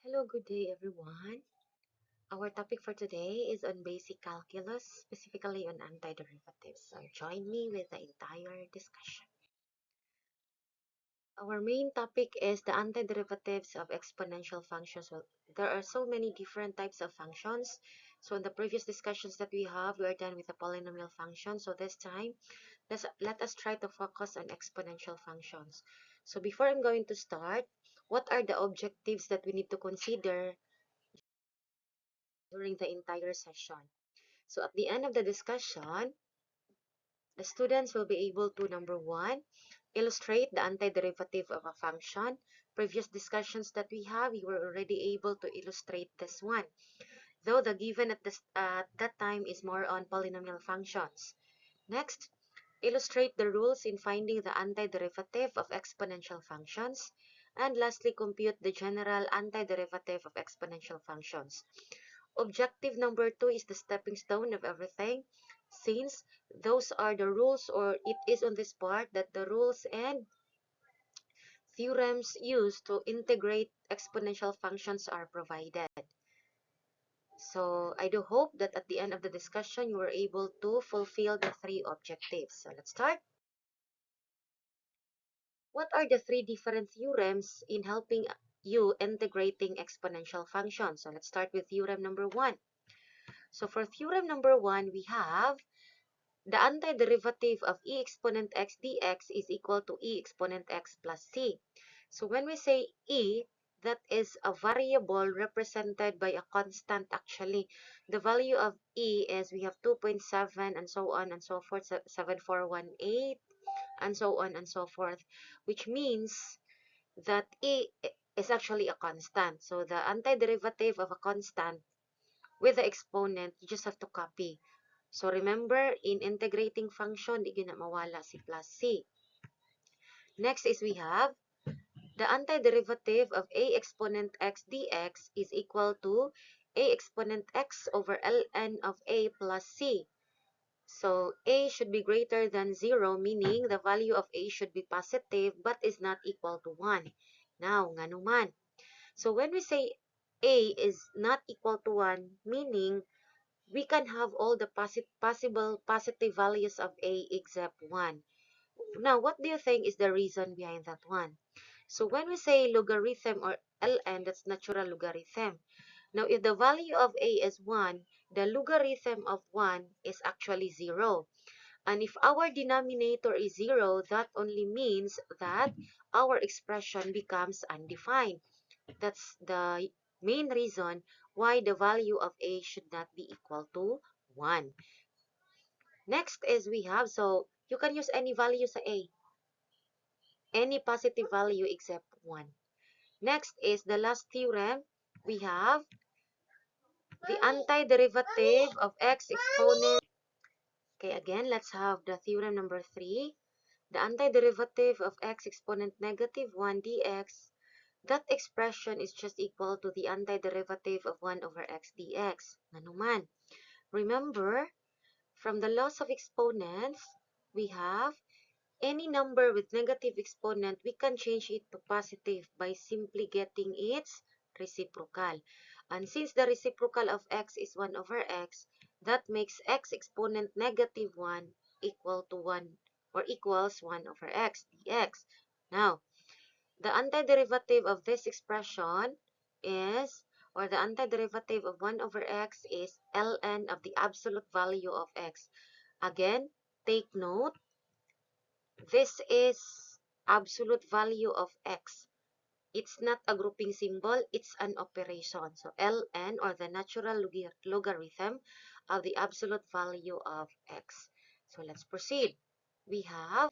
Hello, good day everyone. Our topic for today is on basic calculus, specifically on antiderivatives. So join me with the entire discussion. Our main topic is the antiderivatives of exponential functions. Well, there are so many different types of functions. So in the previous discussions that we are done with the polynomial function. So this time, let us try to focus on exponential functions. So before I'm going to start, what are the objectives that we need to consider during the entire session? So at the end of the discussion, the students will be able to, number one, illustrate the antiderivative of a function. Previous discussions that we were already able to illustrate this one, though the given at that time is more on polynomial functions. Next, illustrate the rules in finding the antiderivative of exponential functions. And lastly, compute the general antiderivative of exponential functions. Objective number 2 is the stepping stone of everything, since those are the rules, or it is on this part that the rules and theorems used to integrate exponential functions are provided. So I do hope that at the end of the discussion you were able to fulfill the three objectives. So let's start. What are the three different theorems in helping you integrating exponential functions? So let's start with theorem number 1. So for theorem number 1, we have the antiderivative of e exponent x dx is equal to e exponent x plus c. So when we say e, that is a variable represented by a constant actually. The value of e is, we have 2.7 and so on and so forth, 7418 and so on and so forth, which means that e is actually a constant. So the antiderivative of a constant with the exponent, you just have to copy. So remember, in integrating function, di na mawala si plus c. Next is we have the antiderivative of a exponent x dx is equal to a exponent x over ln of a plus c. So a should be greater than 0, meaning the value of a should be positive but is not equal to 1. Now, nga naman. So when we say a is not equal to 1, meaning we can have all the possible positive values of a except 1. Now, what do you think is the reason behind that one? So when we say logarithm or ln, that's natural logarithm. Now, if the value of a is 1, the logarithm of 1 is actually 0. And if our denominator is 0, that only means that our expression becomes undefined. That's the main reason why the value of a should not be equal to 1. Next is we have, so you can use any value sa a, any positive value except 1. Next is the last theorem. We have the antiderivative of x exponent. Okay, again, let's have the theorem number 3. The antiderivative of x exponent negative 1 dx, that expression is just equal to the antiderivative of 1 over x dx. Nanuman. Remember, from the laws of exponents, we have any number with negative exponent, we can change it to positive by simply getting its reciprocal. And since the reciprocal of x is 1 over x, that makes x exponent negative 1 equal to 1 or equals 1 over x dx. Now, the antiderivative of this expression is, or the antiderivative of 1 over x is ln of the absolute value of x. Again, take note, this is absolute value of x. It's not a grouping symbol, it's an operation. So ln, or the natural logarithm of the absolute value of x. So let's proceed. We have,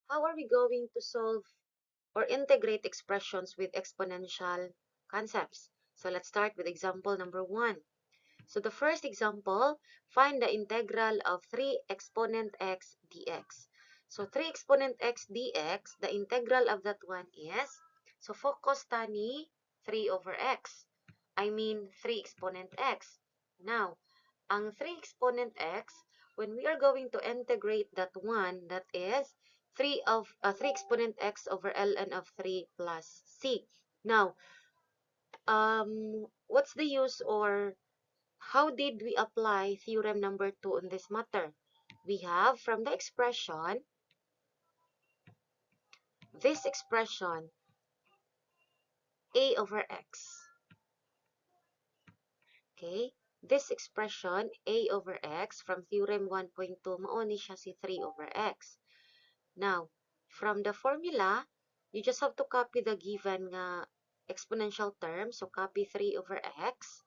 how are we going to solve or integrate expressions with exponential concepts? So let's start with example number 1. So the first example, find the integral of 3 exponent x dx. So 3 exponent x dx, the integral of that one is, so focus tani 3 over x. I mean 3 exponent x. Now, ang 3 exponent x, when we are going to integrate that one, that is 3 exponent x over ln of 3 plus c. Now, what's the use, or how did we apply theorem number 2 on this matter? We have from the expression, this expression, a over x. Okay? This expression, a over x, from theorem 1.2, mauni siya si 3 over x. Now, from the formula, you just have to copy the given nga exponential term. So, copy 3 over x.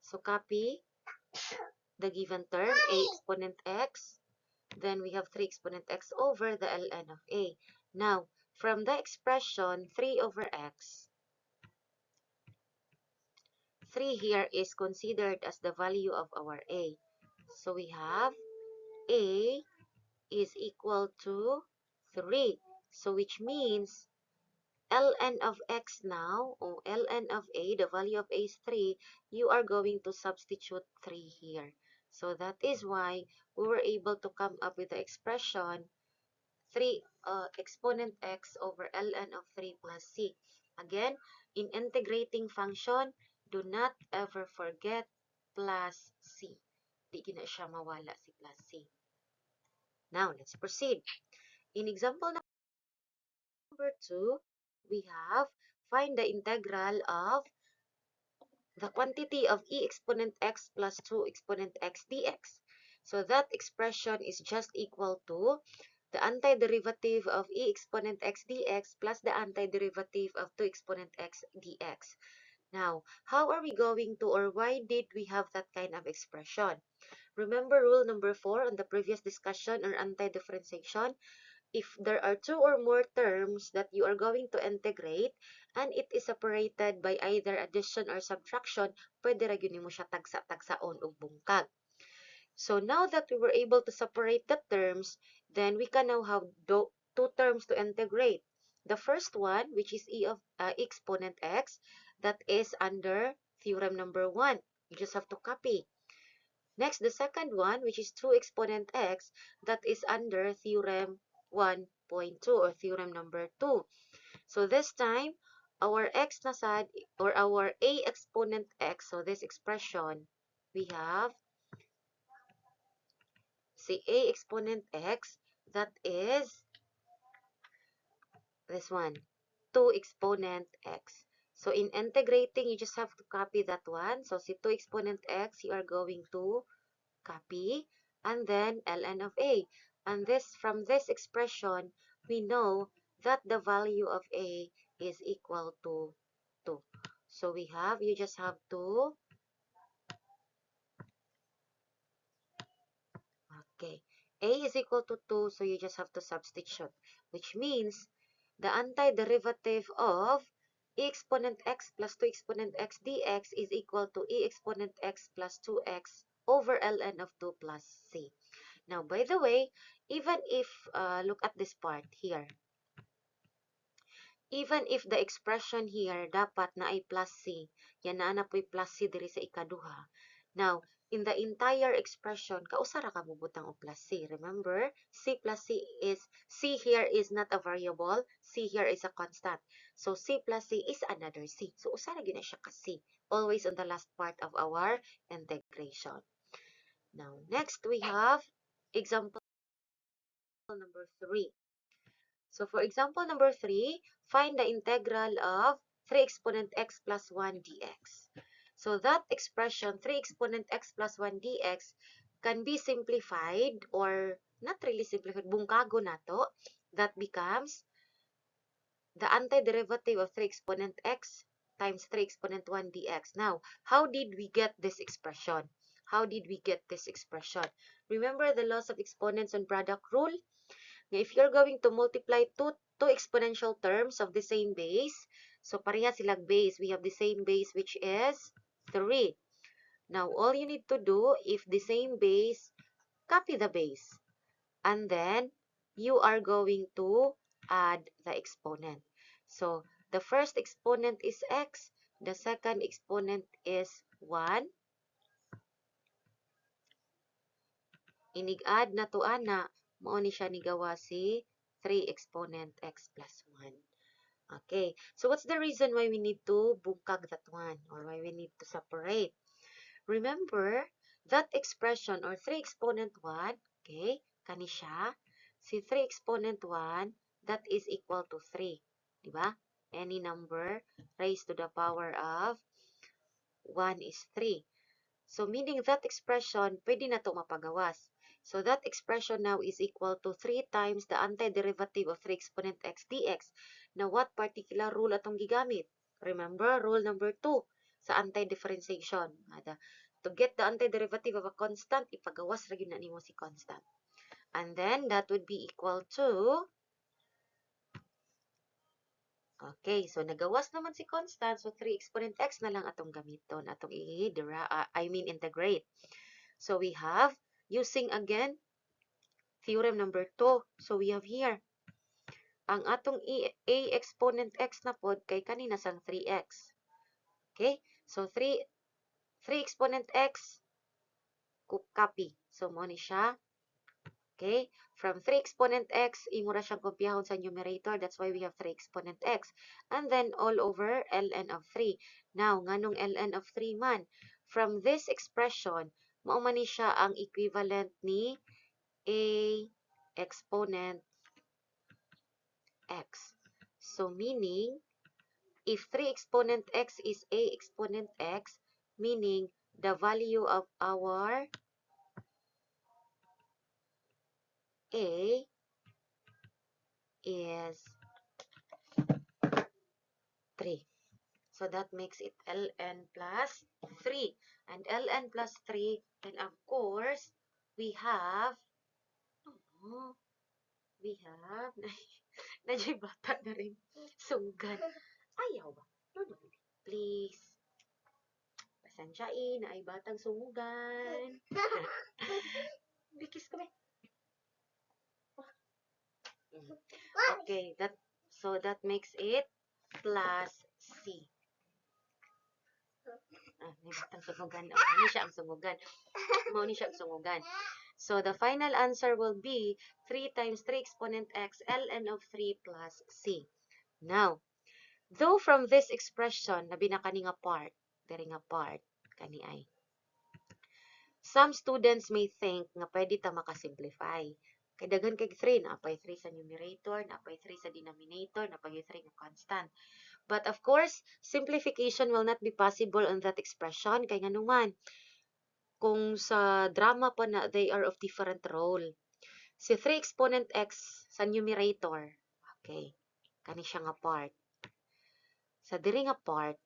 So, copy the given term, a exponent x. Then, we have 3 exponent x over the ln of a. Now, from the expression 3 over x, 3 here is considered as the value of our a. So, we have a is equal to 3. So, which means ln of x now, or ln of a, the value of a is 3, you are going to substitute 3 here. So that is why we were able to come up with the expression 3 exponent x over ln of 3 plus c. Again, in integrating function, do not ever forget plus c. Di na siya mawala si plus c. Now, let's proceed. In example number 2, we have find the integral of the quantity of e exponent x plus 2 exponent x dx. So that expression is just equal to the antiderivative of e exponent x dx plus the antiderivative of 2 exponent x dx. Now, how are we going to, or why did we have that kind of expression? Remember rule number 4 on the previous discussion or anti-differentiation? If there are 2 or more terms that you are going to integrate and it is separated by either addition or subtraction, pwede ra gyud nimo siya tagsa-tagsaon og bungkag. So now that we were able to separate the terms, then we can now have two terms to integrate. The first one, which is e of exponent x, that is under theorem number 1. You just have to copy. Next, the second one, which is 2 exponent x, that is under theorem 1.2 or theorem number 2. So this time, our x na sad, or our a exponent x, so this expression, we have si a exponent x, that is this one, 2 exponent x. So in integrating, you just have to copy that one. So si 2 exponent x, you are going to copy, and then ln of a. And this, from this expression, we know that the value of a is equal to 2. So we have, you just have to, okay, a is equal to 2, so you just have to substitute, which means the antiderivative of e exponent x plus 2 exponent x dx is equal to e exponent x plus 2x over ln of 2 plus c. Now, by the way, even if, look at this part here, even if the expression here dapat na ay plus c, yan na po'y plus c diri sa ikaduha. Now, in the entire expression, kausara ka bubutang og plus c. Remember, c plus c is, c here is not a variable, c here is a constant. So, c plus c is another c. So, usara gyud na siya ka c, always on the last part of our integration. Now, next we have example number 3. So for example number 3, find the integral of 3 exponent x plus 1 dx. So that expression, 3 exponent x plus 1 dx, can be simplified, or not really simplified, bungkago na to. That becomes the antiderivative of 3 exponent x times 3 exponent 1 dx. Now, how did we get this expression? How did we get this expression? Remember the laws of exponents and product rule? If you're going to multiply two exponential terms of the same base, so pareha silang base, we have the same base, which is 3. Now, all you need to do, if the same base, copy the base. And then, you are going to add the exponent. So, the first exponent is x, the second exponent is 1. Inig-add na to ana, mao ni siya ni gawa si 3 exponent x plus 1. Okay, so what's the reason why we need to bungkag that one or why we need to separate? Remember, that expression or 3 exponent 1, okay, kani siya, si 3 exponent 1, that is equal to 3. Diba? Any number raised to the power of 1 is 3. So, meaning that expression, pwede na ito mapagawas. So, that expression now is equal to 3 times the antiderivative of 3 exponent x dx. Now, what particular rule atong gigamit? Remember, rule number 2 sa anti-differentiation. To get the antiderivative of a constant, ipagawas ra gyud na nimo si constant. And then, that would be equal to, okay, so nagawas naman si constant, so 3 exponent x na lang atong gamiton, atong integrate. So we have, using again, theorem number 2. So we have here, ang atong a exponent x na pod kay kanina sang 3x. Okay? So 3 exponent x, copy. So mo ni siya. Okay? From 3 exponent x, imo ra siyang kopyahon sa numerator. That's why we have 3 exponent x. And then all over ln of 3. Now, nganong ln of 3 man? From this expression, mao man ni siya ang equivalent ni a exponent x. So, meaning, if 3 exponent x is a exponent x, meaning the value of our a is 3. So, that makes it ln plus 3. And ln plus 3, then of course, we have, oh, nandiyan bata na rin, sunggan. Ayaw ba? No, no, please. Pasensyain na ay batang sumugan. Bikis kami. Okay, that makes it plus C. May batang sumugan. Ni siya ang sumugan. Ni siya ang sumugan. So the final answer will be 3 times 3 exponent x ln of 3 plus C. Now, though from this expression, labi na kani nga part, diri nga part, kani ay, some students may think nga pwede ta makasimplify. Kay daghan kay 3, naapay 3 sa numerator, naapay 3 sa denominator, naapay 3 nga constant. But of course, simplification will not be possible on that expression. Kay nga naman, kung sa drama pa na, they are of different role. Si 3 exponent x sa numerator, okay, kani siya nga part. Sa diri nga part,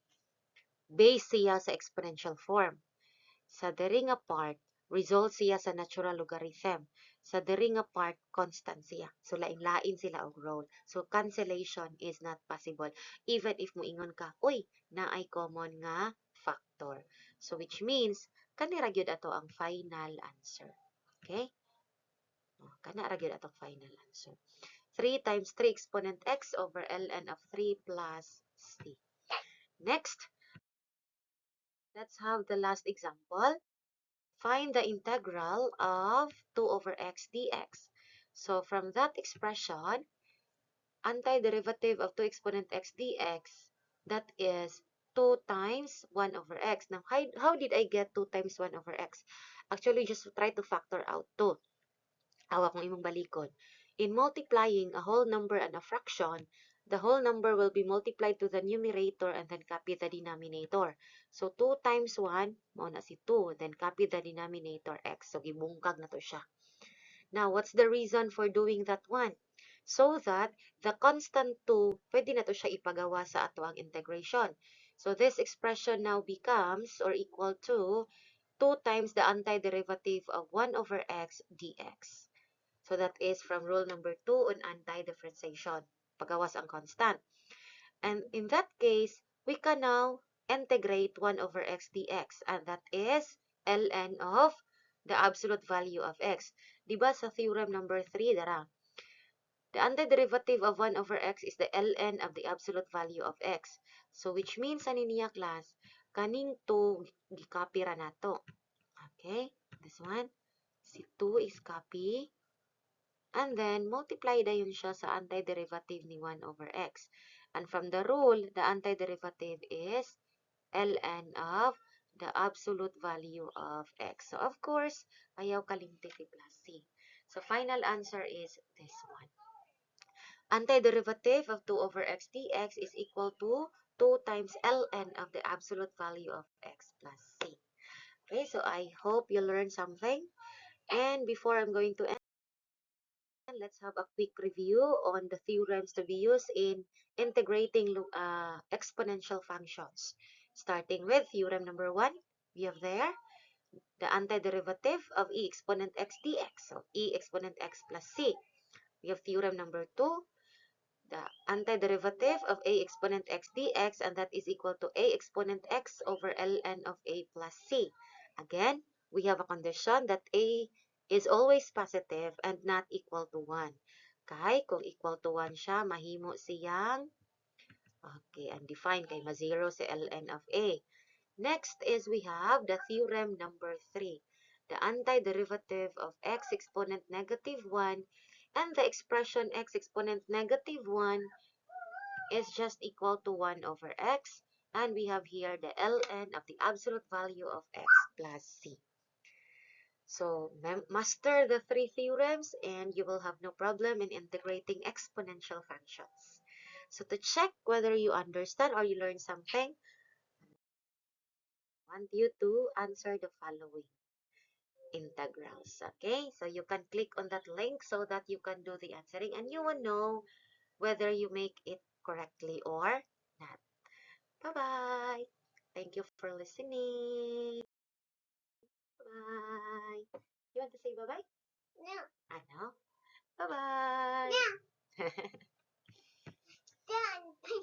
base siya sa exponential form. Sa diri nga part, result siya sa natural logarithm. Sa diri nga part, constant siya. So, lain-lain sila og role. So, cancellation is not possible. Even if moingon ka, uy, naay common nga factor. So, which means, kanira gyud ato ang final answer. Okay? Kanira gyud ato final answer. 3 times 3 exponent x over ln of 3 plus c. Next, let's have the last example. Find the integral of 2 over x dx. So, from that expression, antiderivative of 2 exponent x dx, that is 2 times 1 over x. Now, how did I get 2 times 1 over x? Actually, just try to factor out 2. Hawak mo imong balikod. In multiplying a whole number and a fraction, the whole number will be multiplied to the numerator and then copy the denominator. So, 2 times 1, mao na si 2. Then, copy the denominator, x. So, gibungkag na to siya. Now, what's the reason for doing that one? So that the constant 2, pwede na to siya ipagawa sa ato ang integration. So, this expression now becomes or equal to 2 times the antiderivative of 1 over x dx. So, that is from rule number 2 on anti-differentiation. Pagawas ang constant. And in that case, we can now integrate 1 over x dx. And that is ln of the absolute value of x. Diba sa theorem number 3, dara? The antiderivative of 1 over x is the ln of the absolute value of x. So, which means, ano niya, class? Kaning 2, gi-copy ra nato. Okay? This one. Si 2 is copy. And then, multiply dayon siya sa antiderivative ni 1 over x. And from the rule, the antiderivative is ln of the absolute value of x. So, of course, ayaw kalimti plus c. So, final answer is this one. Antiderivative of 2 over x dx is equal to 2 times ln of the absolute value of x plus c. Okay, so I hope you learned something. And before I'm going to end, let's have a quick review on the theorems to be used in integrating exponential functions. Starting with theorem number 1, we have there the antiderivative of e exponent x dx, so e exponent x plus c. We have theorem number 2, the antiderivative of a exponent x dx, and that is equal to a exponent x over ln of a plus c. Again, we have a condition that a is always positive and not equal to 1. Kay, kung equal to 1 siya, mahimo siyang, okay, undefined, kay ma-zero si ln of a. Next is we have the theorem number 3, the antiderivative of x exponent negative 1 and the expression x exponent negative 1 is just equal to 1 over x, and we have here the ln of the absolute value of x plus c. So, master the 3 theorems and you will have no problem in integrating exponential functions. So, to check whether you understand or you learned something, I want you to answer the following integrals. Okay, so you can click on that link so that you can do the answering and you will know whether you make it correctly or not. Bye-bye. Thank you for listening. Bye. You want to say bye-bye? No. I know. Bye-bye. No. Done.